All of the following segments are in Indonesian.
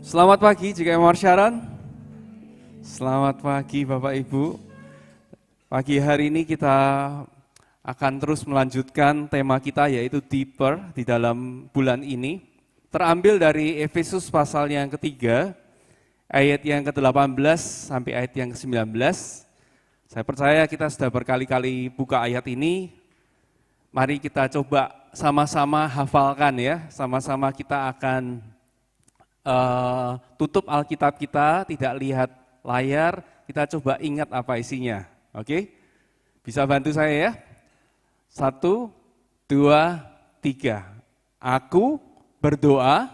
Selamat pagi JKM Sharon. Selamat pagi Bapak Ibu. Pagi hari ini kita akan terus melanjutkan tema kita yaitu Deeper di dalam bulan ini. Terambil dari Efesus pasal yang ketiga, ayat yang ke-18 sampai ayat yang ke-19. Saya percaya kita sudah berkali-kali buka ayat ini. Mari kita coba sama-sama hafalkan ya, sama-sama kita akan tutup Alkitab kita, tidak lihat layar, kita coba ingat apa isinya. Oke? Bisa bantu saya ya? 1, 2, 3. Aku berdoa,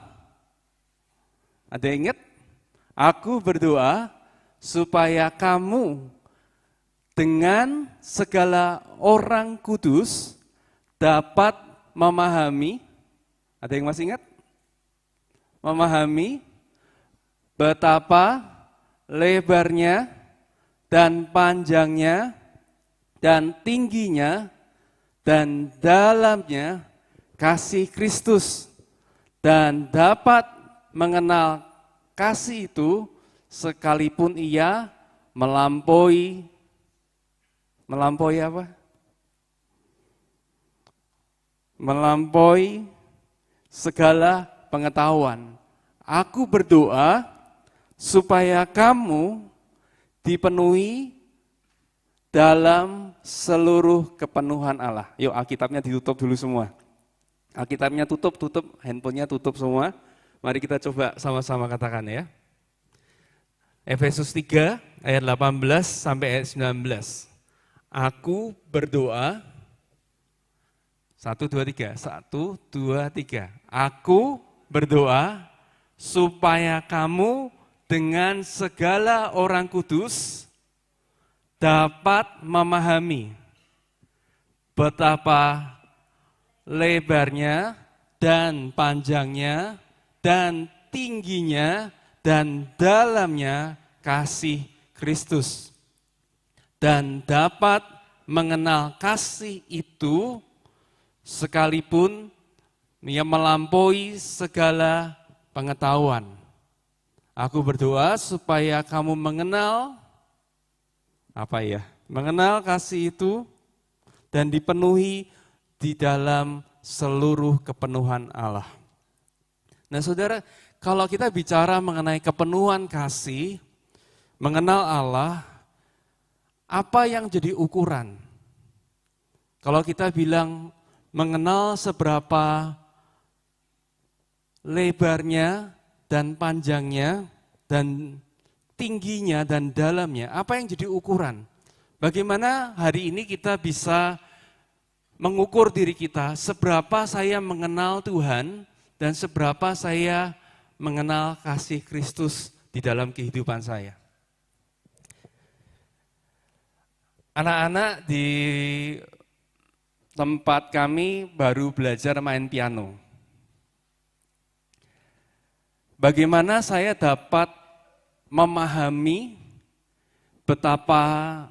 ada yang ingat? Aku berdoa supaya kamu dengan segala orang kudus dapat memahami, ada yang masih ingat? Memahami betapa lebarnya dan panjangnya dan tingginya dan dalamnya kasih Kristus dan dapat mengenal kasih itu sekalipun ia melampaui apa? Melampaui segala pengetahuan. Aku berdoa supaya kamu dipenuhi dalam seluruh kepenuhan Allah. Yuk Alkitabnya ditutup dulu semua. Alkitabnya tutup, handphonenya tutup semua. Mari kita coba sama-sama katakan ya. Efesus 3 ayat 18 sampai ayat 19. Aku berdoa 1, 2, 3. 1, 2, 3. Aku berdoa supaya kamu dengan segala orang kudus dapat memahami betapa lebarnya dan panjangnya dan tingginya dan dalamnya kasih Kristus. Dan dapat mengenal kasih itu sekalipun ia melampaui segala pengetahuan. Aku berdoa supaya kamu mengenal mengenal kasih itu dan dipenuhi di dalam seluruh kepenuhan Allah. Nah saudara, kalau kita bicara mengenai kepenuhan kasih, mengenal Allah, apa yang jadi ukuran? Kalau kita bilang mengenal seberapa lebarnya dan panjangnya dan tingginya dan dalamnya, apa yang jadi ukuran? Bagaimana hari ini kita bisa mengukur diri kita, seberapa saya mengenal Tuhan dan seberapa saya mengenal kasih Kristus di dalam kehidupan saya. Anak-anak di tempat kami baru belajar main piano. Bagaimana saya dapat memahami betapa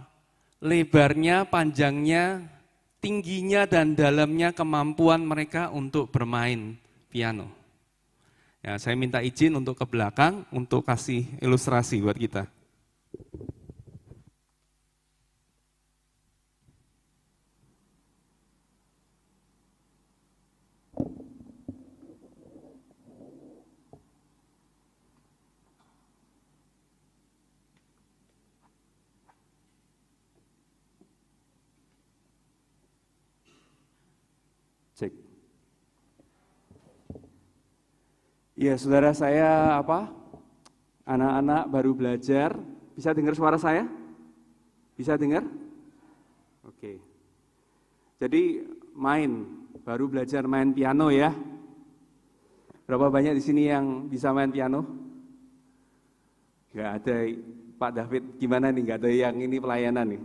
lebarnya, panjangnya, tingginya, dan dalamnya kemampuan mereka untuk bermain piano. Ya, saya minta izin untuk ke belakang untuk kasih ilustrasi buat kita. Cek. Iya, saudara saya anak-anak baru belajar. Bisa dengar suara saya? Bisa dengar? Oke. Jadi baru belajar main piano ya. Berapa banyak di sini yang bisa main piano? Enggak ada. Pak David gimana nih? Enggak ada yang ini pelayanan nih.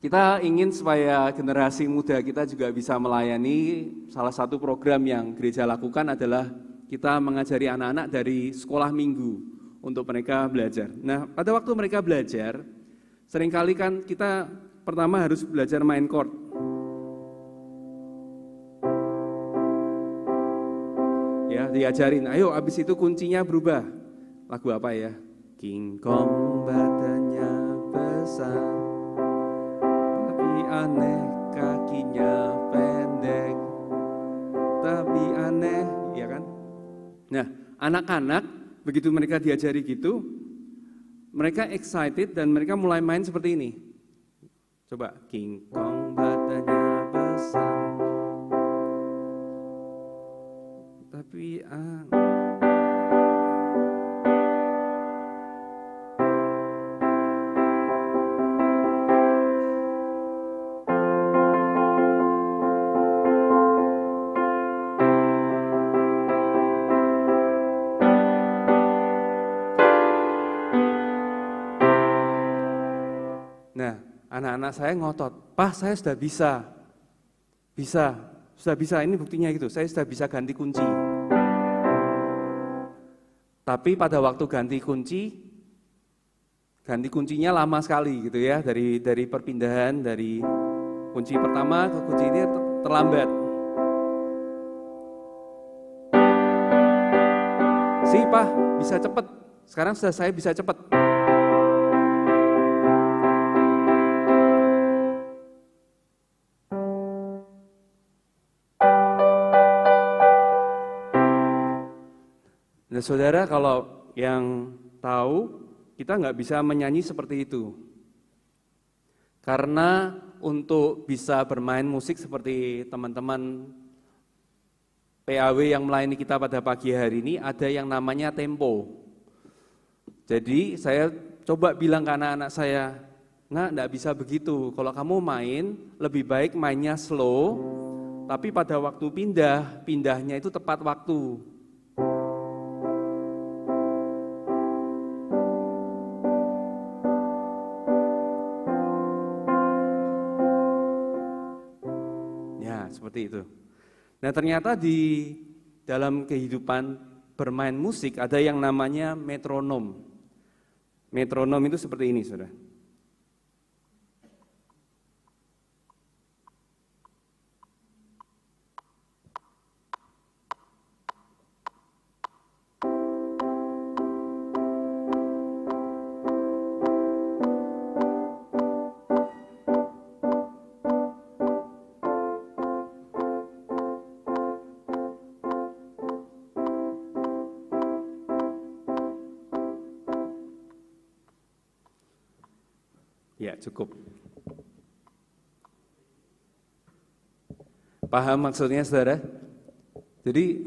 Kita ingin supaya generasi muda kita juga bisa melayani. Salah satu program yang gereja lakukan adalah kita mengajari anak-anak dari sekolah minggu untuk mereka belajar. Nah, pada waktu mereka belajar, seringkali kan kita pertama harus belajar main chord. Ya, diajarin. Ayo, abis itu kuncinya berubah. Lagu apa ya? King Kong badannya besar, tapi aneh kakinya pendek. Tapi aneh, ya kan? Nah, anak-anak begitu mereka diajari gitu, mereka excited dan mereka mulai main seperti ini. Coba, King Kong badannya besar, tapi nah, anak-anak saya ngotot, "Pak, saya sudah bisa, sudah bisa, ini buktinya gitu, saya sudah bisa ganti kunci." Tapi pada waktu ganti kuncinya lama sekali gitu ya, dari perpindahan dari kunci pertama ke kunci ini terlambat. Pak, bisa cepet, sekarang sudah saya bisa cepet. Nah, saudara, kalau yang tahu, kita nggak bisa menyanyi seperti itu. Karena untuk bisa bermain musik seperti teman-teman PAW yang melayani kita pada pagi hari ini, ada yang namanya tempo. Jadi saya coba bilang ke anak-anak saya, nggak bisa begitu. Kalau kamu main, lebih baik mainnya slow, tapi pada waktu pindahnya itu tepat waktu. Seperti itu. Nah, ternyata di dalam kehidupan bermain musik ada yang namanya metronom. Metronom itu seperti ini, saudara. Ya, cukup. Paham maksudnya, saudara? Jadi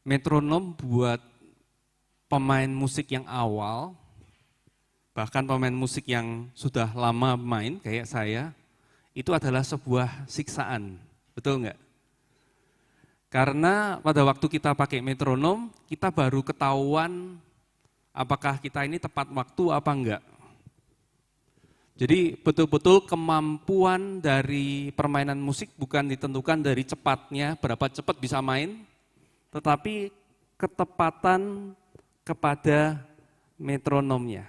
metronom buat pemain musik yang awal, bahkan pemain musik yang sudah lama main kayak saya, itu adalah sebuah siksaan, betul nggak? Karena pada waktu kita pakai metronom, kita baru ketahuan apakah kita ini tepat waktu apa enggak. Jadi betul-betul kemampuan dari permainan musik bukan ditentukan dari cepatnya, berapa cepat bisa main, tetapi ketepatan kepada metronomnya.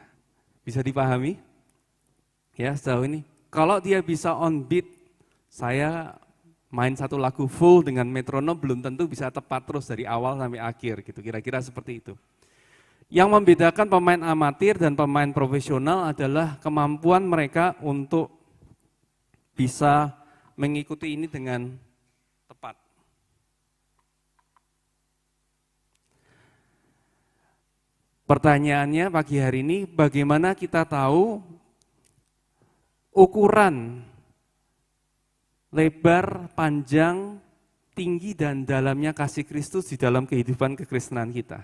Bisa dipahami? Ya, sejauh ini. Kalau dia bisa on beat, saya main satu lagu full dengan metronom belum tentu bisa tepat terus dari awal sampai akhir gitu, kira-kira seperti itu. Yang membedakan pemain amatir dan pemain profesional adalah kemampuan mereka untuk bisa mengikuti ini dengan tepat. Pertanyaannya pagi hari ini, bagaimana kita tahu ukuran lebar, panjang, tinggi, dan dalamnya kasih Kristus di dalam kehidupan kekristenan kita.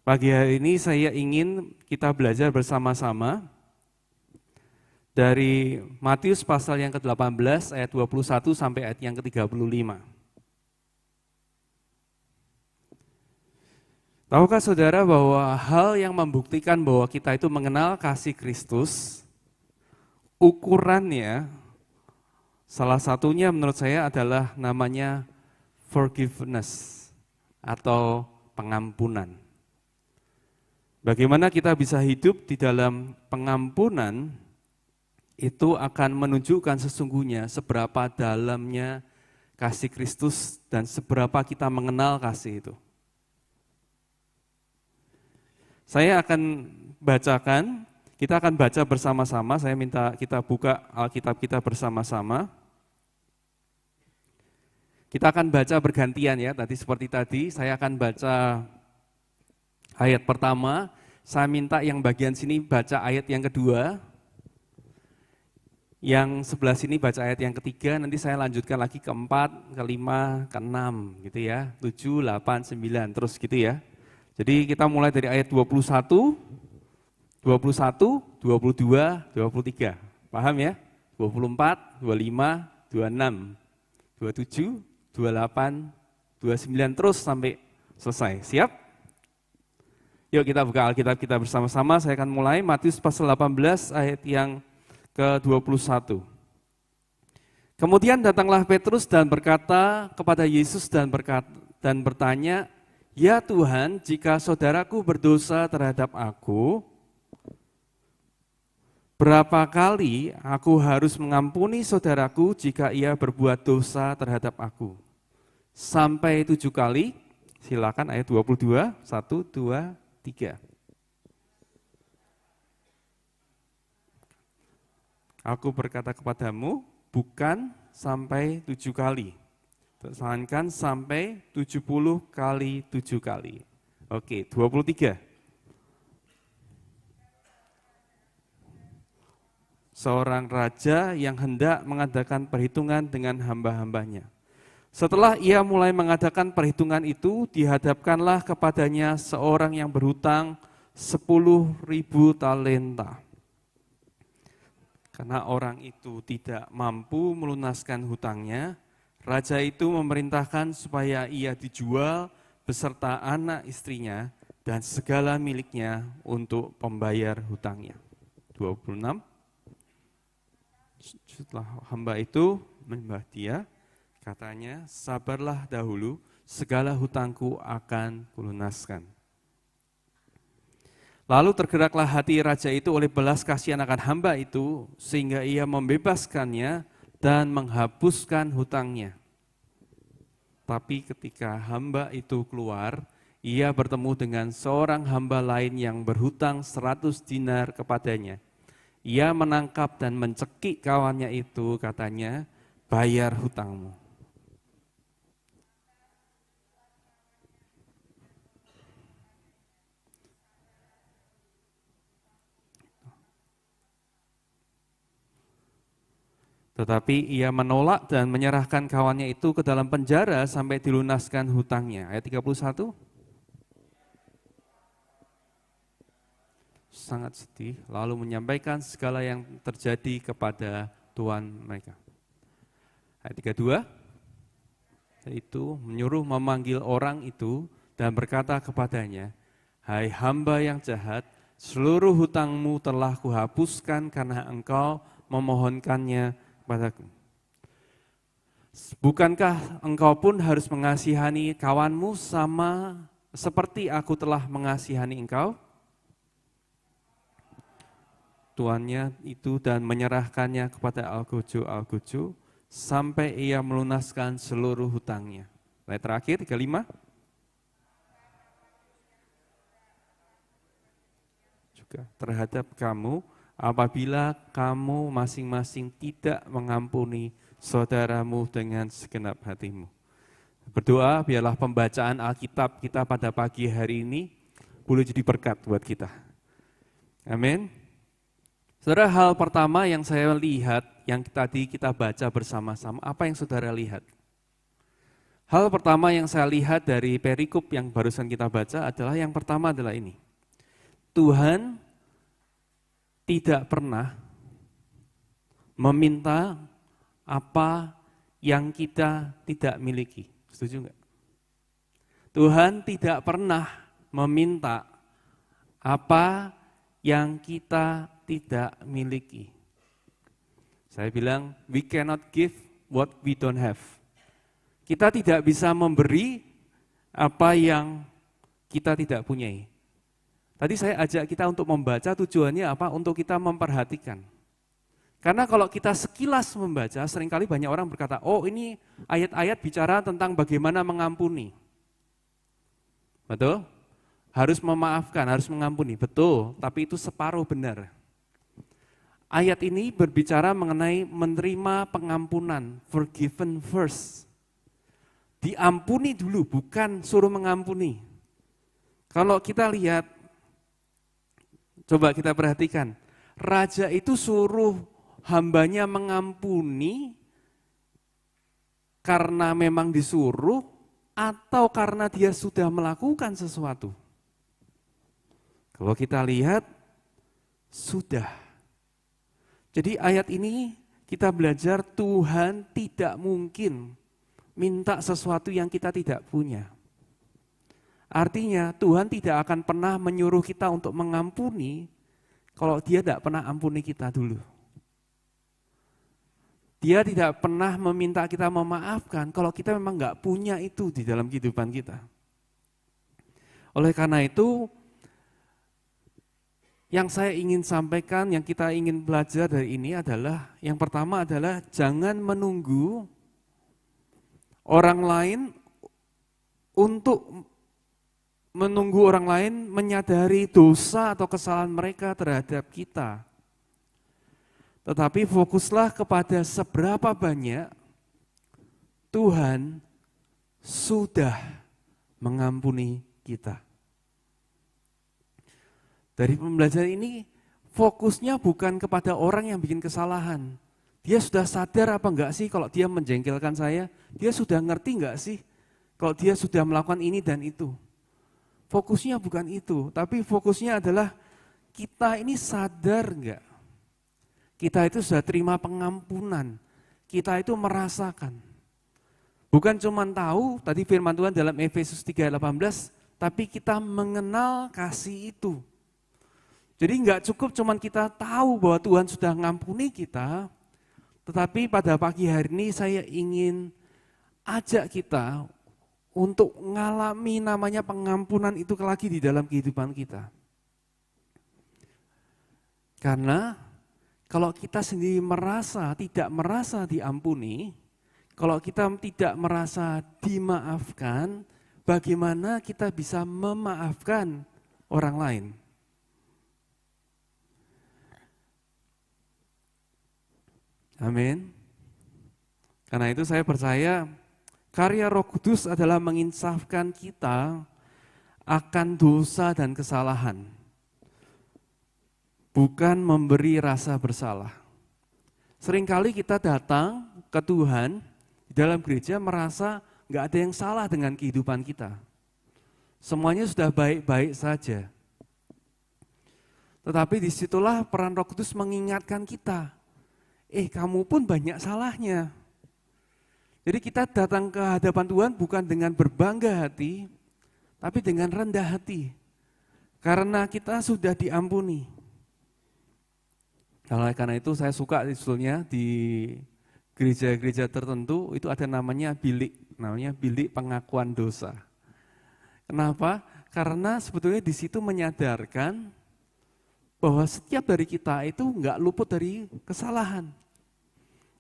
Pagi hari ini saya ingin kita belajar bersama-sama dari Matius pasal yang ke-18 ayat 21 sampai ayat yang ke-35. Tahukah saudara bahwa hal yang membuktikan bahwa kita itu mengenal kasih Kristus, ukurannya salah satunya menurut saya adalah namanya forgiveness atau pengampunan. Bagaimana kita bisa hidup di dalam pengampunan itu akan menunjukkan sesungguhnya seberapa dalamnya kasih Kristus dan seberapa kita mengenal kasih itu. Saya akan bacakan, kita akan baca bersama-sama, saya minta kita buka Alkitab kita bersama-sama. Kita akan baca bergantian ya, seperti tadi, saya akan baca ayat pertama, saya minta yang bagian sini baca ayat yang kedua, yang sebelah sini baca ayat yang ketiga, nanti saya lanjutkan lagi ke 4, ke 5, ke 6 gitu ya, 7, 8, 9, terus gitu ya. Jadi kita mulai dari ayat 21, 21, 22, 23, paham ya? 24, 25, 26, 27, 28, 29, terus sampai selesai. Siap? Yuk kita buka Alkitab kita bersama-sama, saya akan mulai Matius pasal 18 ayat yang ke-21. Kemudian datanglah Petrus dan berkata kepada Yesus dan bertanya, "Ya Tuhan, jika saudaraku berdosa terhadap aku, berapa kali aku harus mengampuni saudaraku jika ia berbuat dosa terhadap aku? Sampai 7 kali?" Silakan ayat 22, 1, 2, 3. Aku berkata kepadamu, bukan sampai 7 kali. Melainkan sampai 70 kali 7 kali. Oke, 23. Seorang raja yang hendak mengadakan perhitungan dengan hamba-hambanya. Setelah ia mulai mengadakan perhitungan itu, dihadapkanlah kepadanya seorang yang berhutang 10.000 talenta. Karena orang itu tidak mampu melunaskan hutangnya, raja itu memerintahkan supaya ia dijual beserta anak istrinya dan segala miliknya untuk pembayar hutangnya. 26. Setelah hamba itu menyembah dia, katanya, "Sabarlah dahulu, segala hutangku akan kulunaskan." Lalu tergeraklah hati raja itu oleh belas kasihan akan hamba itu, sehingga ia membebaskannya dan menghapuskan hutangnya. Tapi ketika hamba itu keluar, ia bertemu dengan seorang hamba lain yang berhutang 100 dinar kepadanya. Ia menangkap dan mencekik kawannya itu, katanya, "Bayar hutangmu." Tetapi ia menolak dan menyerahkan kawannya itu ke dalam penjara sampai dilunaskan hutangnya. Ayat 31. Sangat sedih, lalu menyampaikan segala yang terjadi kepada tuan mereka. Ayat 32. Itu menyuruh memanggil orang itu dan berkata kepadanya, "Hai hamba yang jahat, seluruh hutangmu telah kuhapuskan karena engkau memohonkannya padaku. Bukankah engkau pun harus mengasihani kawanmu sama seperti aku telah mengasihani engkau?" Tuannya itu dan menyerahkannya kepada algojo sampai ia melunaskan seluruh hutangnya. Ayat terakhir, 35. Juga terhadap kamu, apabila kamu masing-masing tidak mengampuni saudaramu dengan segenap hatimu. Berdoa biarlah pembacaan Alkitab kita pada pagi hari ini boleh jadi berkat buat kita. Amin. Saudara, hal pertama yang saya lihat, yang tadi kita baca bersama-sama, apa yang saudara lihat? Hal pertama yang saya lihat dari perikop yang barusan kita baca adalah yang pertama adalah ini. Tuhan tidak pernah meminta apa yang kita tidak miliki. Setuju enggak? Tuhan tidak pernah meminta apa yang kita tidak miliki. Saya bilang, we cannot give what we don't have. Kita tidak bisa memberi apa yang kita tidak punyai. Tadi saya ajak kita untuk membaca, tujuannya apa? Untuk kita memperhatikan. Karena kalau kita sekilas membaca, seringkali banyak orang berkata, oh ini ayat-ayat bicara tentang bagaimana mengampuni. Betul? Harus memaafkan, harus mengampuni. Betul, tapi itu separuh benar. Ayat ini berbicara mengenai menerima pengampunan, forgiven first. Diampuni dulu, bukan suruh mengampuni. Kalau kita lihat, coba kita perhatikan, raja itu suruh hambanya mengampuni karena memang disuruh atau karena dia sudah melakukan sesuatu. Kalau kita lihat, sudah. Jadi ayat ini kita belajar Tuhan tidak mungkin minta sesuatu yang kita tidak punya. Artinya Tuhan tidak akan pernah menyuruh kita untuk mengampuni kalau dia tidak pernah ampuni kita dulu. Dia tidak pernah meminta kita memaafkan kalau kita memang nggak punya itu di dalam kehidupan kita. Oleh karena itu, yang saya ingin sampaikan, yang kita ingin belajar dari ini adalah, yang pertama adalah jangan menunggu orang lain menunggu orang lain menyadari dosa atau kesalahan mereka terhadap kita. Tetapi fokuslah kepada seberapa banyak Tuhan sudah mengampuni kita. Dari pembelajaran ini fokusnya bukan kepada orang yang bikin kesalahan. Dia sudah sadar apa enggak sih kalau dia menjengkelkan saya? Dia sudah ngerti enggak sih kalau dia sudah melakukan ini dan itu? Fokusnya bukan itu, tapi fokusnya adalah kita ini sadar enggak? Kita itu sudah terima pengampunan, kita itu merasakan. Bukan cuma tahu, tadi firman Tuhan dalam Efesus 3:18, tapi kita mengenal kasih itu. Jadi enggak cukup cuma kita tahu bahwa Tuhan sudah mengampuni kita, tetapi pada pagi hari ini saya ingin ajak kita untuk mengalami namanya pengampunan itu lagi di dalam kehidupan kita. Karena kalau kita sendiri tidak merasa diampuni, kalau kita tidak merasa dimaafkan, bagaimana kita bisa memaafkan orang lain? Amin. Karena itu saya percaya karya Roh Kudus adalah menginsafkan kita akan dosa dan kesalahan. Bukan memberi rasa bersalah. Seringkali kita datang ke Tuhan di dalam gereja merasa nggak ada yang salah dengan kehidupan kita. Semuanya sudah baik-baik saja. Tetapi disitulah peran Roh Kudus mengingatkan kita, kamu pun banyak salahnya. Jadi kita datang ke hadapan Tuhan bukan dengan berbangga hati, tapi dengan rendah hati. Karena kita sudah diampuni. Karena itu saya suka sebetulnya di gereja-gereja tertentu itu ada namanya bilik pengakuan dosa. Kenapa? Karena sebetulnya di situ menyadarkan bahwa setiap dari kita itu enggak luput dari kesalahan.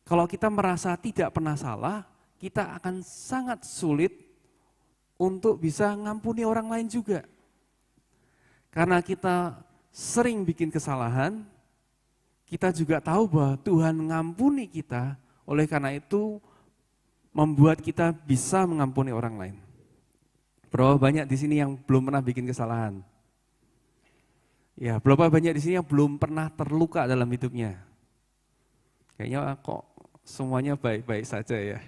Kalau kita merasa tidak pernah salah, kita akan sangat sulit untuk bisa ngampuni orang lain juga. Karena kita sering bikin kesalahan, kita juga tahu bahwa Tuhan mengampuni kita, oleh karena itu membuat kita bisa mengampuni orang lain. Berapa banyak di sini yang belum pernah bikin kesalahan? Ya, berapa banyak di sini yang belum pernah terluka dalam hidupnya? Kayaknya kok semuanya baik-baik saja ya.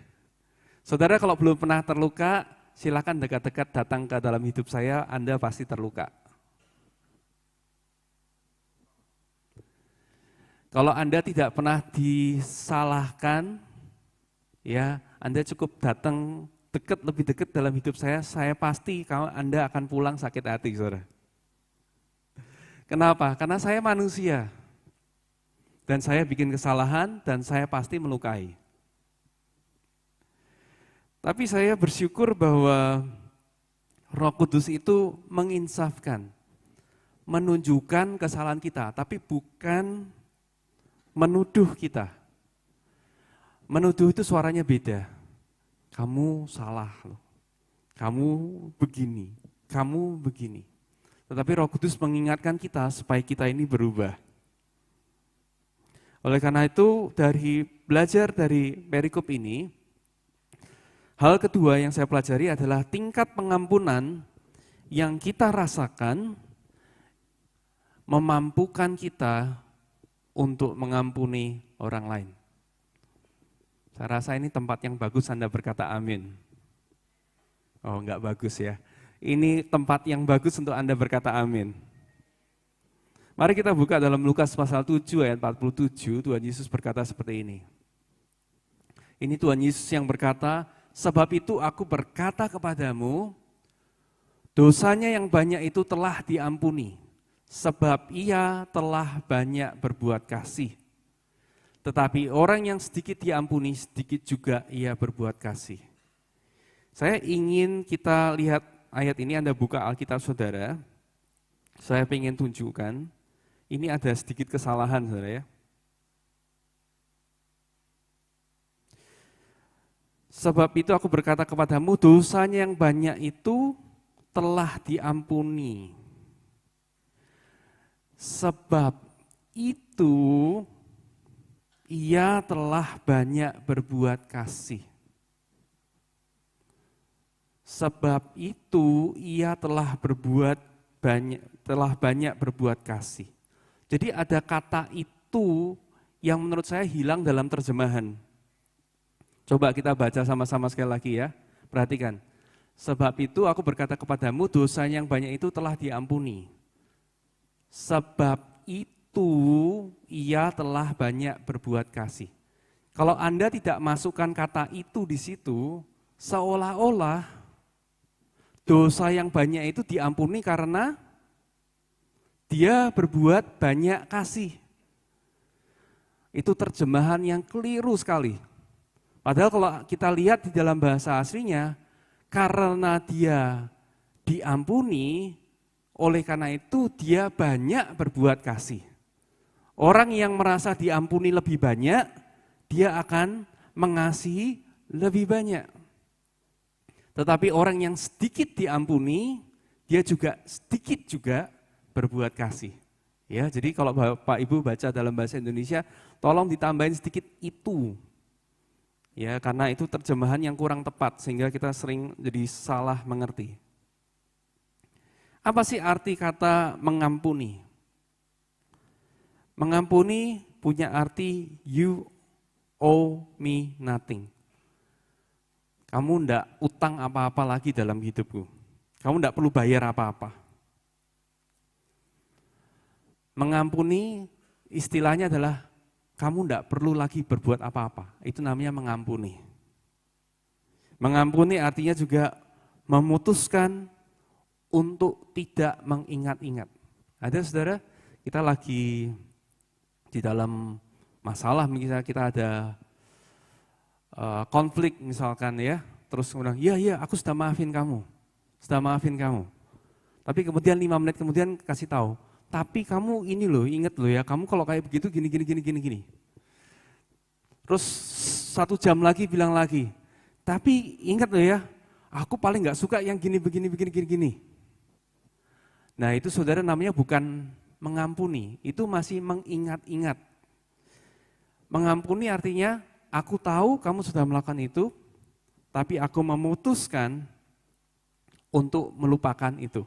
Saudara kalau belum pernah terluka, silakan dekat-dekat datang ke dalam hidup saya, Anda pasti terluka. Kalau Anda tidak pernah disalahkan, ya Anda cukup datang lebih dekat dalam hidup saya pasti Anda akan pulang sakit hati, saudara. Kenapa? Karena saya manusia, dan saya bikin kesalahan, dan saya pasti melukai. Tapi saya bersyukur bahwa Roh Kudus itu menginsafkan, menunjukkan kesalahan kita, tapi bukan menuduh kita. Menuduh itu suaranya beda. Kamu salah loh. Kamu begini, kamu begini. Tetapi Roh Kudus mengingatkan kita supaya kita ini berubah. Oleh karena itu, belajar dari perikop ini, hal kedua yang saya pelajari adalah tingkat pengampunan yang kita rasakan memampukan kita untuk mengampuni orang lain. Saya rasa ini tempat yang bagus Anda berkata amin. Oh, enggak bagus ya. Ini tempat yang bagus untuk Anda berkata amin. Mari kita buka dalam Lukas pasal 7 ayat 47, Tuhan Yesus berkata seperti ini. Ini Tuhan Yesus yang berkata, sebab itu aku berkata kepadamu, dosanya yang banyak itu telah diampuni, sebab ia telah banyak berbuat kasih. Tetapi orang yang sedikit diampuni, sedikit juga ia berbuat kasih. Saya ingin kita lihat ayat ini, Anda buka Alkitab saudara. Saya ingin tunjukkan, ini ada sedikit kesalahan saudara ya. Sebab itu aku berkata kepadamu, dosanya yang banyak itu telah diampuni. Sebab itu ia telah banyak berbuat kasih. Sebab itu ia telah banyak berbuat kasih. Jadi ada kata itu yang menurut saya hilang dalam terjemahan. Coba kita baca sama-sama sekali lagi ya. Perhatikan. Sebab itu aku berkata kepadamu, dosa yang banyak itu telah diampuni. Sebab itu ia telah banyak berbuat kasih. Kalau Anda tidak masukkan kata itu di situ, seolah-olah dosa yang banyak itu diampuni karena dia berbuat banyak kasih. Itu terjemahan yang keliru sekali. Padahal kalau kita lihat di dalam bahasa aslinya, karena dia diampuni, oleh karena itu dia banyak berbuat kasih. Orang yang merasa diampuni lebih banyak, dia akan mengasihi lebih banyak. Tetapi orang yang sedikit diampuni, dia juga sedikit juga berbuat kasih. Ya, jadi kalau Bapak Ibu baca dalam bahasa Indonesia, tolong ditambahin sedikit itu. Ya, karena itu terjemahan yang kurang tepat sehingga kita sering jadi salah mengerti. Apa sih arti kata mengampuni? Mengampuni punya arti you owe me nothing. Kamu enggak utang apa-apa lagi dalam hidupku. Kamu enggak perlu bayar apa-apa. Mengampuni istilahnya adalah kamu enggak perlu lagi berbuat apa-apa. Itu namanya mengampuni. Mengampuni artinya juga memutuskan untuk tidak mengingat-ingat. Ada saudara, kita lagi di dalam masalah, misalnya kita ada konflik misalkan ya, terus kemudian, iya aku sudah maafin kamu. Tapi kemudian 5 menit kemudian kasih tahu, tapi kamu ini loh, ingat loh ya, kamu kalau kayak begitu gini. Terus 1 jam lagi bilang lagi, tapi ingat loh ya, aku paling gak suka yang begini. Nah itu saudara namanya bukan mengampuni, itu masih mengingat-ingat. Mengampuni artinya, aku tahu kamu sudah melakukan itu, tapi aku memutuskan untuk melupakan itu.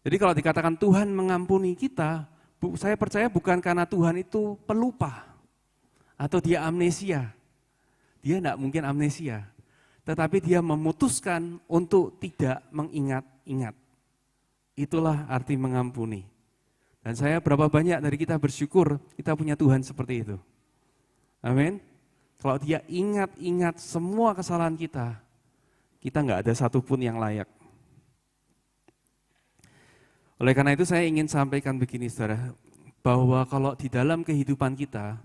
Jadi kalau dikatakan Tuhan mengampuni kita, saya percaya bukan karena Tuhan itu pelupa atau dia amnesia. Dia tidak mungkin amnesia, tetapi dia memutuskan untuk tidak mengingat-ingat. Itulah arti mengampuni. Dan saya berapa banyak dari kita bersyukur kita punya Tuhan seperti itu. Amin. Kalau dia ingat-ingat semua kesalahan kita nggak ada satupun yang layak. Oleh karena itu saya ingin sampaikan begini saudara, bahwa kalau di dalam kehidupan kita,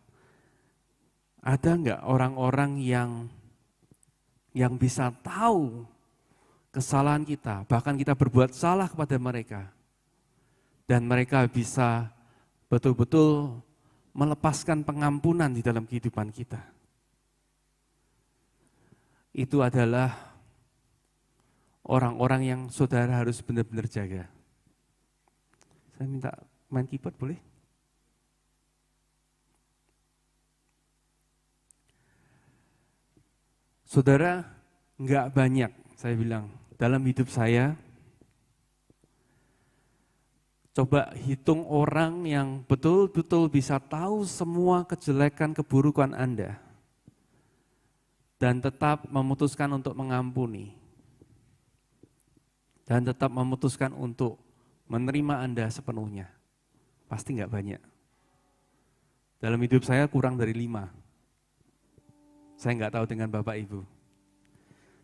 ada nggak orang-orang yang bisa tahu kesalahan kita, bahkan kita berbuat salah kepada mereka, dan mereka bisa betul-betul melepaskan pengampunan di dalam kehidupan kita. Itu adalah orang-orang yang saudara harus benar-benar jaga. Saya minta main keyboard boleh? Saudara, enggak banyak, saya bilang, dalam hidup saya, coba hitung orang yang betul-betul bisa tahu semua kejelekan, keburukan Anda, dan tetap memutuskan untuk mengampuni, dan tetap memutuskan untuk menerima Anda sepenuhnya. Pasti enggak banyak. Dalam hidup saya kurang dari 5. Saya enggak tahu dengan Bapak Ibu.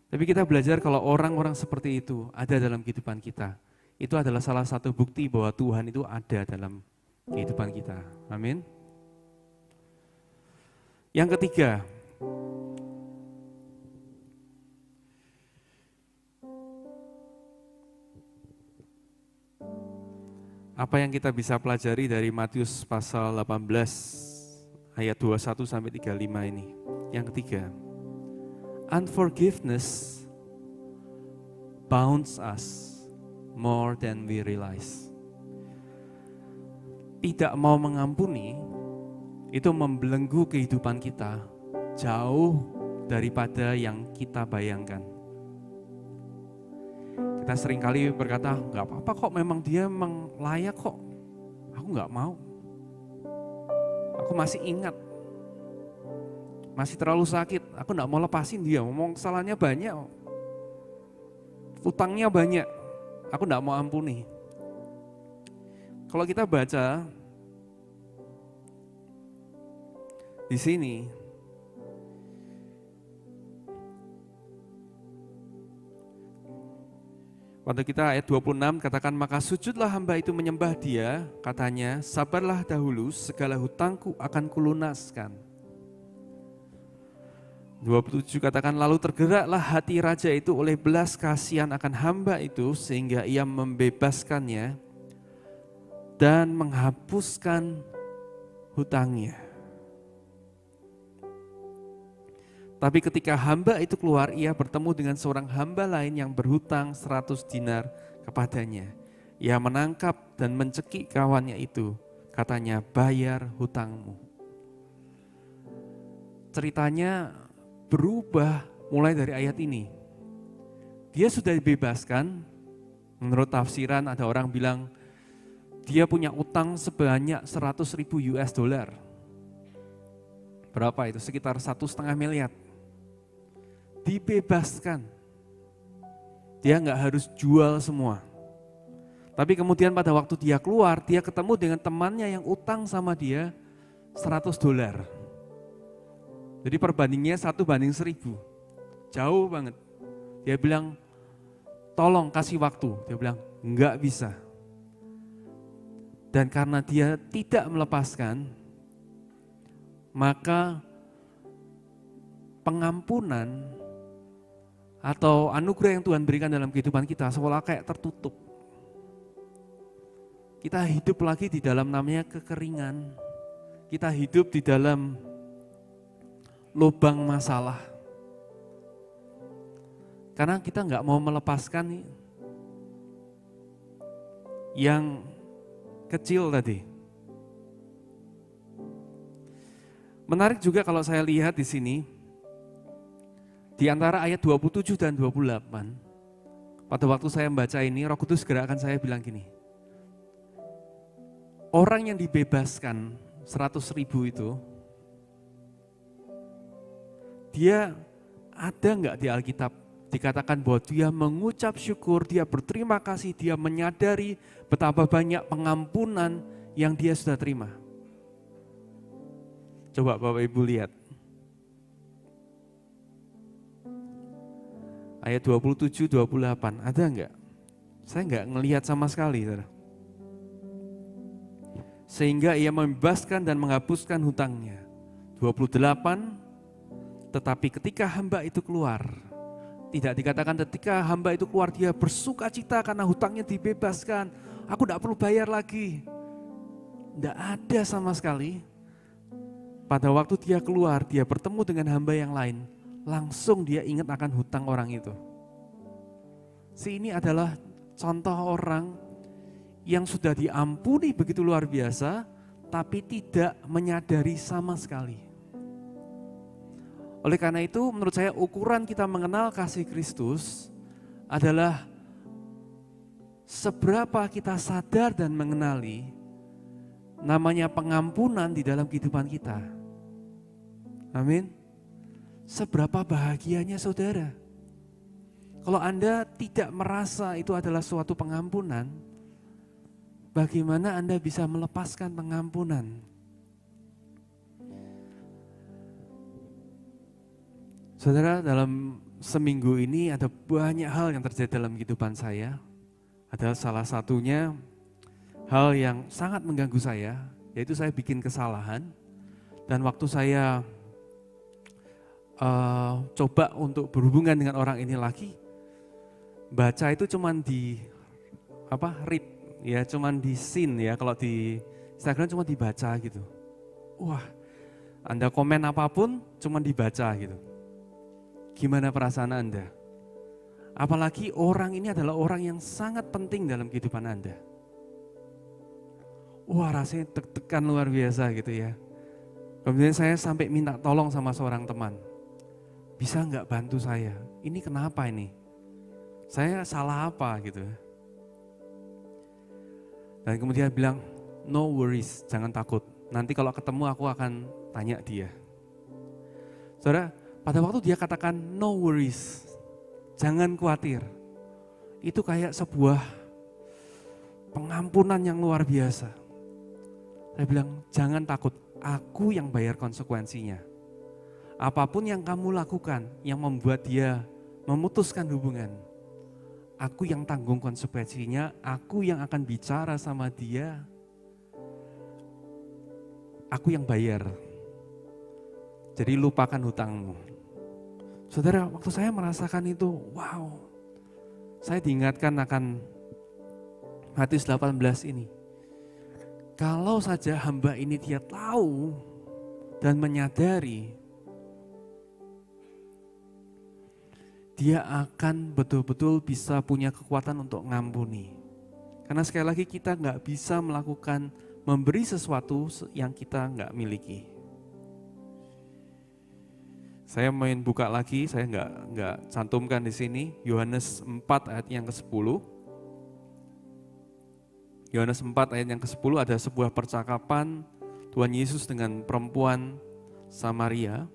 Tapi kita belajar kalau orang-orang seperti itu ada dalam kehidupan kita. Itu adalah salah satu bukti bahwa Tuhan itu ada dalam kehidupan kita. Amin. Yang ketiga, apa yang kita bisa pelajari dari Matius pasal 18 ayat 21 sampai 35 ini? Yang ketiga, unforgiveness bounds us more than we realize. Tidak mau mengampuni itu membelenggu kehidupan kita jauh daripada yang kita bayangkan. Kita seringkali berkata, nggak apa-apa kok, memang dia memang layak kok. Aku nggak mau. Aku masih ingat. Masih terlalu sakit, aku nggak mau lepasin dia, ngomong kesalahannya banyak. Utangnya banyak, aku nggak mau ampuni. Kalau kita baca di sini, waktu kita ayat 26 katakan, maka sujudlah hamba itu menyembah dia, katanya, sabarlah dahulu, segala hutangku akan kulunaskan. 27 katakan, lalu tergeraklah hati raja itu oleh belas kasihan akan hamba itu, sehingga ia membebaskannya dan menghapuskan hutangnya. Tapi ketika hamba itu keluar, ia bertemu dengan seorang hamba lain yang berhutang 100 dinar kepadanya. Ia menangkap dan mencekik kawannya itu, katanya, bayar hutangmu. Ceritanya berubah mulai dari ayat ini. Dia sudah dibebaskan, menurut tafsiran ada orang bilang dia punya utang sebanyak 100.000 US dollar. Berapa itu? Sekitar 1,5 miliar. Dibebaskan. Dia nggak harus jual semua. Tapi kemudian pada waktu dia keluar, dia ketemu dengan temannya yang utang sama dia 100 dolar. Jadi perbandingannya 1:1000. Jauh banget. Dia bilang, tolong kasih waktu. Dia bilang, enggak bisa. Dan karena dia tidak melepaskan, maka pengampunan atau anugerah yang Tuhan berikan dalam kehidupan kita seolah kayak tertutup. Kita hidup lagi di dalam namanya kekeringan. Kita hidup di dalam lubang masalah. Karena kita nggak mau melepaskan yang kecil tadi. Menarik juga kalau saya lihat di sini, di antara ayat 27 dan 28, pada waktu saya membaca ini, Roh Kudus gerakkan saya bilang gini, orang yang dibebaskan 100.000 itu, dia ada nggak di Alkitab dikatakan bahwa dia mengucap syukur, dia berterima kasih, dia menyadari betapa banyak pengampunan yang dia sudah terima. Coba Bapak Ibu lihat. Ayat 27, 28, ada enggak? Saya enggak ngelihat sama sekali. Sehingga ia membebaskan dan menghapuskan hutangnya. 28, tetapi ketika hamba itu keluar, tidak dikatakan ketika hamba itu keluar dia bersuka cita karena hutangnya dibebaskan. Aku enggak perlu bayar lagi. Enggak ada sama sekali. pada waktu dia keluar, dia bertemu dengan hamba yang lain, langsung dia ingat akan hutang orang itu. Si ini adalah contoh orang yang sudah diampuni begitu luar biasa, tapi tidak menyadari sama sekali. Oleh karena itu, menurut saya ukuran kita mengenal kasih Kristus adalah seberapa kita sadar dan mengenali namanya pengampunan di dalam kehidupan kita. Amin. Seberapa bahagianya saudara. Kalau Anda tidak merasa itu adalah suatu pengampunan, bagaimana Anda bisa melepaskan pengampunan? Saudara, dalam seminggu ini ada banyak hal yang terjadi dalam kehidupan saya. Ada salah satunya hal yang sangat mengganggu saya, yaitu saya bikin kesalahan. Dan waktu saya coba untuk berhubungan dengan orang ini lagi, baca itu cuman di read ya, cuman di seen ya, kalau di Instagram cuma dibaca gitu. Wah, Anda komen apapun cuman dibaca gitu. Gimana perasaan Anda? Apalagi orang ini adalah orang yang sangat penting dalam kehidupan Anda. Wah, rasanya deg-degan luar biasa gitu ya. Kemudian saya sampai minta tolong sama seorang teman. Bisa nggak bantu saya? Ini kenapa ini? Saya salah apa gitu. Dan kemudian bilang, no worries, jangan takut. Nanti kalau ketemu aku akan tanya dia. Saudara, pada waktu dia katakan no worries, jangan khawatir. Itu kayak sebuah pengampunan yang luar biasa. Saya bilang, jangan takut, aku yang bayar konsekuensinya. Apapun yang kamu lakukan yang membuat dia memutuskan hubungan, aku yang tanggung konsekuensinya, aku yang akan bicara sama dia, aku yang bayar. Jadi lupakan hutangmu. Saudara, waktu saya merasakan itu, wow, saya diingatkan akan Matius 18 ini. Kalau saja hamba ini dia tahu dan menyadari, dia akan betul-betul bisa punya kekuatan untuk ngampuni. Karena sekali lagi kita nggak bisa melakukan, memberi sesuatu yang kita nggak miliki. Saya main buka lagi, saya nggak cantumkan di sini, Yohanes 4 ayat yang ke-10. Yohanes 4 ayat yang ke-10 ada sebuah percakapan Tuhan Yesus dengan perempuan Samaria.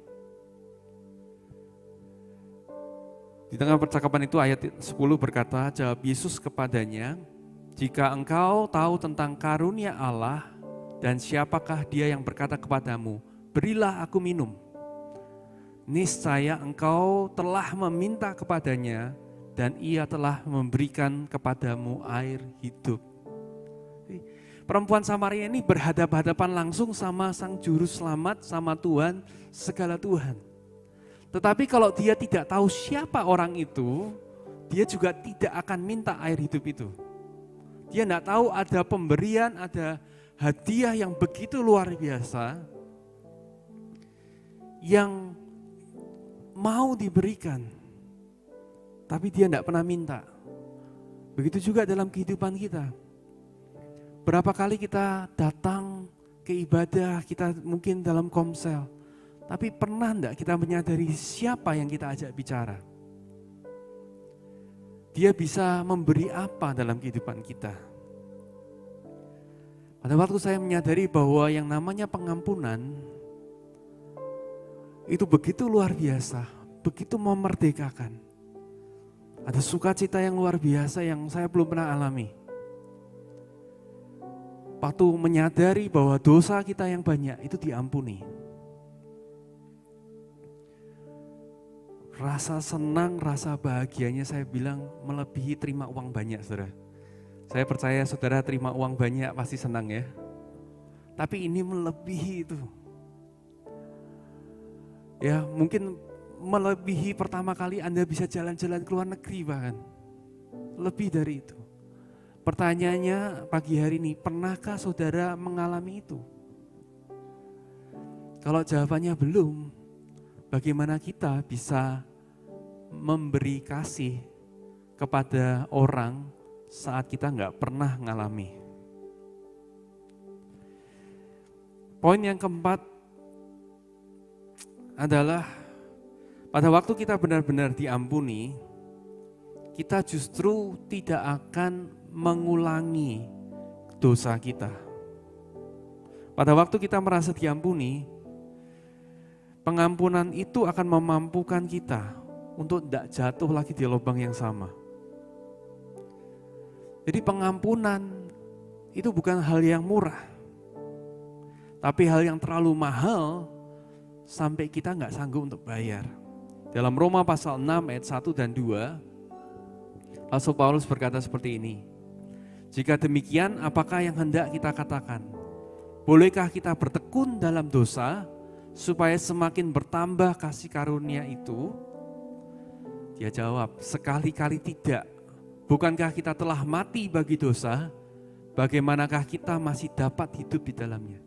Di tengah percakapan itu ayat 10 berkata, jawab Yesus kepadanya, jika engkau tahu tentang karunia Allah dan siapakah dia yang berkata kepadamu, berilah aku minum. Niscaya engkau telah meminta kepadanya dan ia telah memberikan kepadamu air hidup. Perempuan Samaria ini berhadapan-hadapan langsung sama Sang Juru Selamat, sama Tuhan, segala Tuhan. Tetapi kalau dia tidak tahu siapa orang itu, dia juga tidak akan minta air hidup itu. Dia tidak tahu ada pemberian, ada hadiah yang begitu luar biasa yang mau diberikan, tapi dia tidak pernah minta. Begitu juga dalam kehidupan kita. Berapa kali kita datang ke ibadah, kita mungkin dalam komsel, tapi pernah enggak kita menyadari siapa yang kita ajak bicara? Dia bisa memberi apa dalam kehidupan kita? Pada waktu saya menyadari bahwa yang namanya pengampunan itu begitu luar biasa, begitu memerdekakan. Ada sukacita yang luar biasa yang saya belum pernah alami. Waktu menyadari bahwa dosa kita yang banyak itu diampuni. Rasa senang, rasa bahagianya saya bilang melebihi terima uang banyak, saudara. Saya percaya saudara terima uang banyak pasti senang ya. Tapi ini melebihi itu. Ya, mungkin melebihi pertama kali Anda bisa jalan-jalan ke luar negeri bahkan. Lebih dari itu. Pertanyaannya pagi hari ini, pernahkah saudara mengalami itu? Kalau jawabannya belum, bagaimana kita bisa memberi kasih kepada orang saat kita nggak pernah ngalami? Poin yang keempat adalah pada waktu kita benar-benar diampuni, kita justru tidak akan mengulangi dosa kita. Pada waktu kita merasa diampuni, pengampunan itu akan memampukan kita untuk tidak jatuh lagi di lubang yang sama. Jadi pengampunan itu bukan hal yang murah, tapi hal yang terlalu mahal sampai kita nggak sanggup untuk bayar. Dalam Roma pasal 6 ayat 1 dan 2, Rasul Paulus berkata seperti ini. Jika demikian, apakah yang hendak kita katakan? Bolehkah kita bertekun dalam dosa supaya semakin bertambah kasih karunia itu? Dia jawab, sekali-kali tidak. Bukankah kita telah mati bagi dosa? Bagaimanakah kita masih dapat hidup di dalamnya?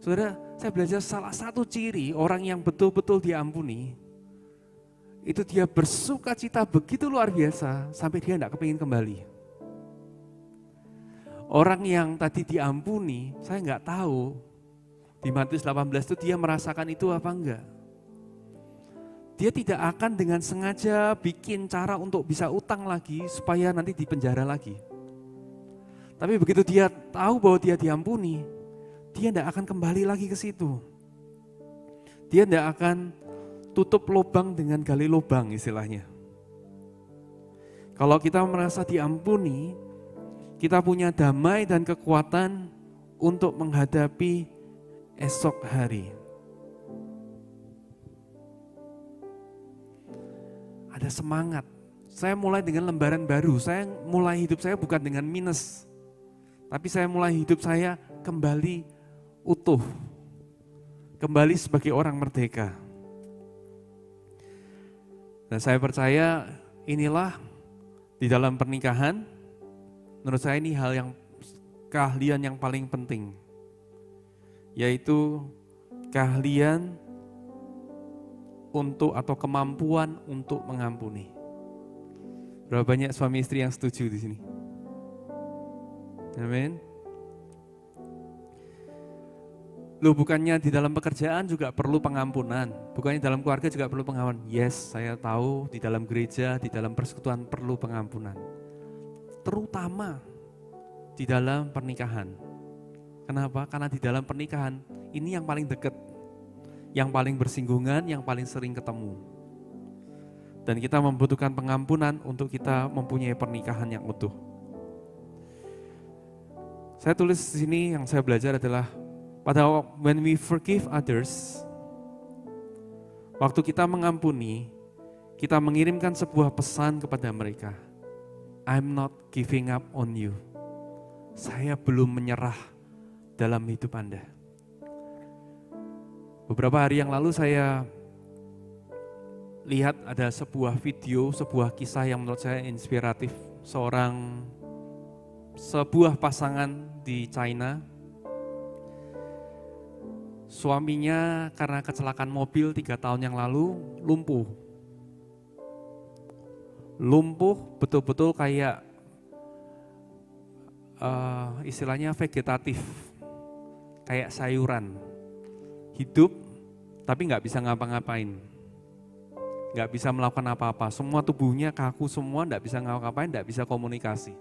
Saudara, saya belajar salah satu ciri orang yang betul-betul diampuni, itu dia bersuka cita begitu luar biasa sampai dia tidak kepingin kembali. Orang yang tadi diampuni, saya nggak tahu di Matius 18 itu dia merasakan itu apa enggak. Dia tidak akan dengan sengaja bikin cara untuk bisa utang lagi supaya nanti dipenjara lagi. Tapi begitu dia tahu bahwa dia diampuni, dia tidak akan kembali lagi ke situ. Dia tidak akan tutup lubang dengan gali lubang istilahnya. Kalau kita merasa diampuni, kita punya damai dan kekuatan untuk menghadapi esok hari. Ada semangat. Saya mulai dengan lembaran baru. Saya mulai hidup saya bukan dengan minus, tapi saya mulai hidup saya kembali utuh, kembali sebagai orang merdeka. Dan saya percaya inilah di dalam pernikahan, menurut saya ini keahlian yang paling penting, yaitu keahlian untuk atau kemampuan untuk mengampuni. Berapa banyak suami istri yang setuju di sini? Amin. Loh, bukannya di dalam pekerjaan juga perlu pengampunan, bukannya dalam keluarga juga perlu pengampunan. Yes, saya tahu di dalam gereja, di dalam persekutuan perlu pengampunan. Terutama di dalam pernikahan. Kenapa? Karena di dalam pernikahan ini yang paling dekat, yang paling bersinggungan, yang paling sering ketemu. Dan kita membutuhkan pengampunan untuk kita mempunyai pernikahan yang utuh. Saya tulis di sini yang saya belajar adalah when we forgive others, waktu kita mengampuni, kita mengirimkan sebuah pesan kepada mereka. I'm not giving up on you. Saya belum menyerah dalam hidup Anda. Beberapa hari yang lalu saya lihat ada sebuah video, sebuah kisah yang menurut saya inspiratif. Sebuah pasangan di China, suaminya karena kecelakaan mobil 3 tahun yang lalu lumpuh. Lumpuh betul-betul kayak istilahnya vegetatif, kayak sayuran. Hidup tapi nggak bisa ngapa-ngapain, nggak bisa melakukan apa-apa. Semua tubuhnya kaku semua, nggak bisa ngapa-ngapain, nggak bisa komunikasi.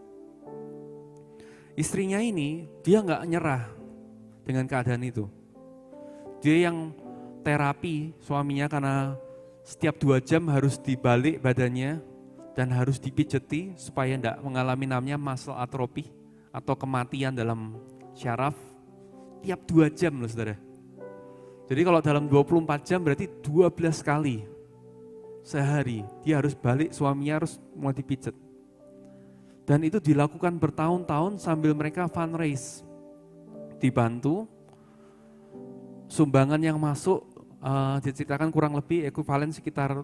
Istrinya ini dia nggak nyerah dengan keadaan itu. Dia yang terapi suaminya karena setiap 2 jam harus dibalik badannya dan harus dipijeti supaya tidak mengalami namanya muscle atrophy atau kematian dalam syaraf. Tiap 2 jam loh saudara. Jadi kalau dalam 24 jam berarti 12 kali sehari dia harus balik, suaminya harus mulai dipijet. Dan itu dilakukan bertahun-tahun sambil mereka fundraise, dibantu. Sumbangan yang masuk diceritakan kurang lebih ekuivalen sekitar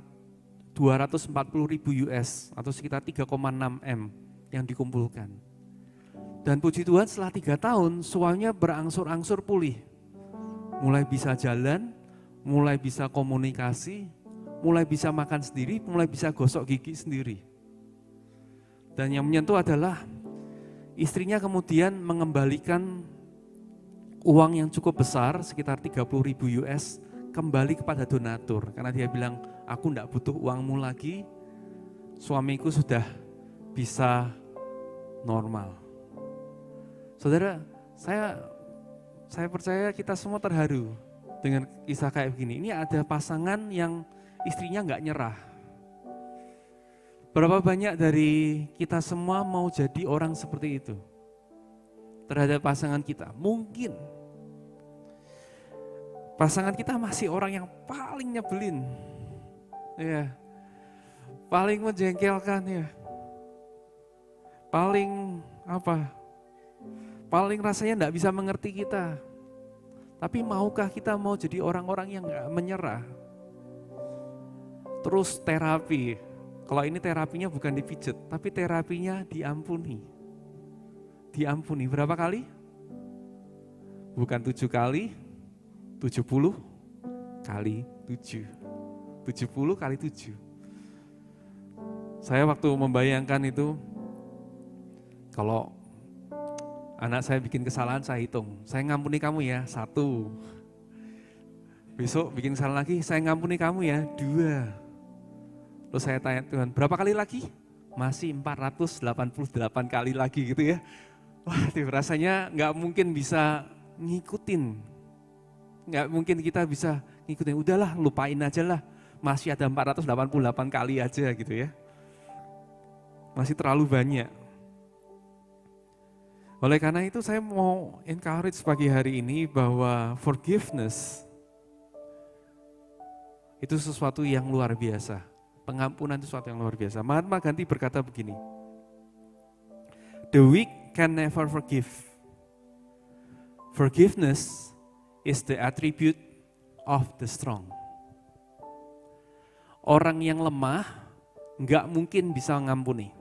240.000 US atau sekitar 3,6 M yang dikumpulkan. Dan puji Tuhan setelah 3 tahun suaminya berangsur-angsur pulih. mulai bisa jalan, mulai bisa komunikasi, mulai bisa makan sendiri, mulai bisa gosok gigi sendiri. Dan yang menyentuh adalah istrinya kemudian mengembalikan uang yang cukup besar, sekitar 30.000 US, kembali kepada donatur. Karena dia bilang, aku enggak butuh uangmu lagi, suamiku sudah bisa normal. Saudara, saya percaya kita semua terharu dengan kisah kayak begini. Ini ada pasangan yang istrinya enggak nyerah. Berapa banyak dari kita semua mau jadi orang seperti itu terhadap pasangan kita? Mungkin pasangan kita masih orang yang paling nyebelin, ya, paling menjengkelkan, ya, paling paling rasanya enggak bisa mengerti kita. Tapi maukah kita mau jadi orang-orang yang enggak menyerah? Terus terapi. Kalau ini terapinya bukan dipijet, tapi terapinya diampuni. Diampuni berapa kali? Bukan 7 kali, 70 kali 7. 70 kali 7. Saya waktu membayangkan itu, kalau anak saya bikin kesalahan saya hitung, saya ngampuni kamu ya, 1. Besok bikin kesalahan lagi, saya ngampuni kamu ya, 2. Terus saya tanya Tuhan, berapa kali lagi? Masih 488 kali lagi gitu ya. Wah, rasanya nggak mungkin bisa ngikutin. Nggak mungkin kita bisa ngikutin, udahlah lupain aja lah. Masih ada 488 kali aja gitu ya. Masih terlalu banyak. Oleh karena itu saya mau encourage pagi hari ini bahwa forgiveness itu sesuatu yang luar biasa. Pengampunan itu sesuatu yang luar biasa. Mahatma Gandhi berkata begini, the weak can never forgive. Forgiveness is the attribute of the strong. Orang yang lemah nggak mungkin bisa mengampuni.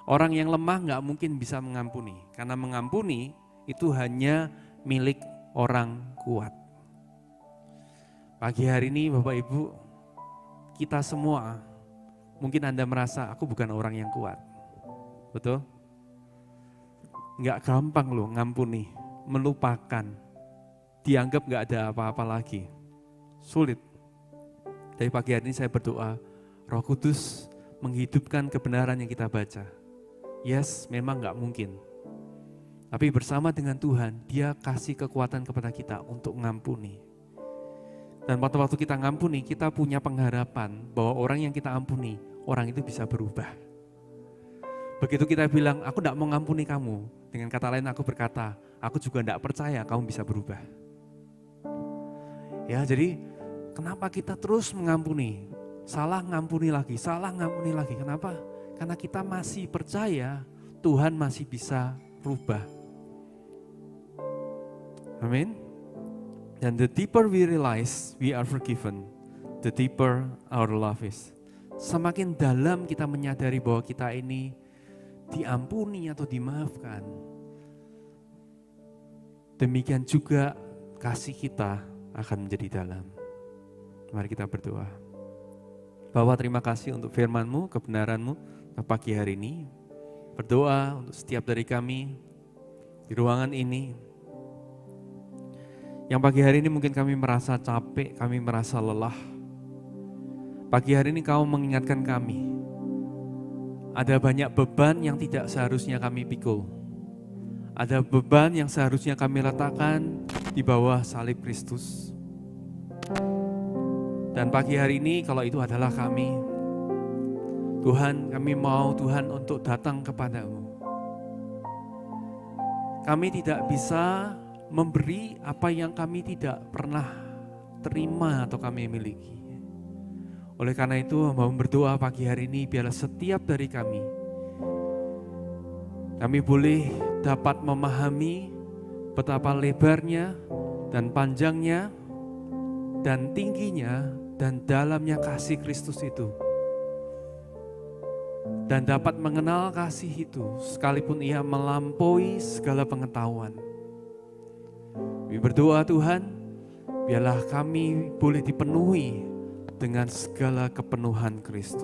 Orang yang lemah nggak mungkin bisa mengampuni. Karena mengampuni itu hanya milik orang kuat. Pagi hari ini Bapak Ibu, kita semua, mungkin Anda merasa aku bukan orang yang kuat. Betul? Enggak gampang loh ngampuni, melupakan, dianggap enggak ada apa-apa lagi. Sulit. Dari pagi hari ini saya berdoa, Roh Kudus menghidupkan kebenaran yang kita baca. Yes, memang enggak mungkin. Tapi bersama dengan Tuhan, Dia kasih kekuatan kepada kita untuk ngampuni. Dan waktu kita ngampuni, kita punya pengharapan bahwa orang yang kita ampuni, orang itu bisa berubah. Begitu kita bilang, aku tidak mau ngampuni kamu. Dengan kata lain aku berkata, aku juga tidak percaya kamu bisa berubah. Ya, jadi kenapa kita terus mengampuni? Salah ngampuni lagi. Kenapa? Karena kita masih percaya Tuhan masih bisa berubah. Amin. Dan the deeper we realize we are forgiven, the deeper our love is. Semakin dalam kita menyadari bahwa kita ini diampuni atau dimaafkan, demikian juga kasih kita akan menjadi dalam. Mari kita berdoa. Bapa, terima kasih untuk firman-Mu, kebenaran-Mu pagi hari ini. Berdoa untuk setiap dari kami di ruangan ini, yang pagi hari ini mungkin kami merasa capek, kami merasa lelah. Pagi hari ini Kau mengingatkan kami, ada banyak beban yang tidak seharusnya kami pikul. Ada beban yang seharusnya kami letakkan di bawah salib Kristus. Dan pagi hari ini kalau itu adalah kami, Tuhan, kami mau Tuhan untuk datang kepadamu. Kami tidak bisa memberi apa yang kami tidak pernah terima atau kami miliki. Oleh karena itu, hamba berdoa pagi hari ini biarlah setiap dari kami boleh dapat memahami betapa lebarnya dan panjangnya dan tingginya dan dalamnya kasih Kristus itu. Dan dapat mengenal kasih itu sekalipun ia melampaui segala pengetahuan. Kami berdoa Tuhan, biarlah kami boleh dipenuhi dengan segala kepenuhan Kristus.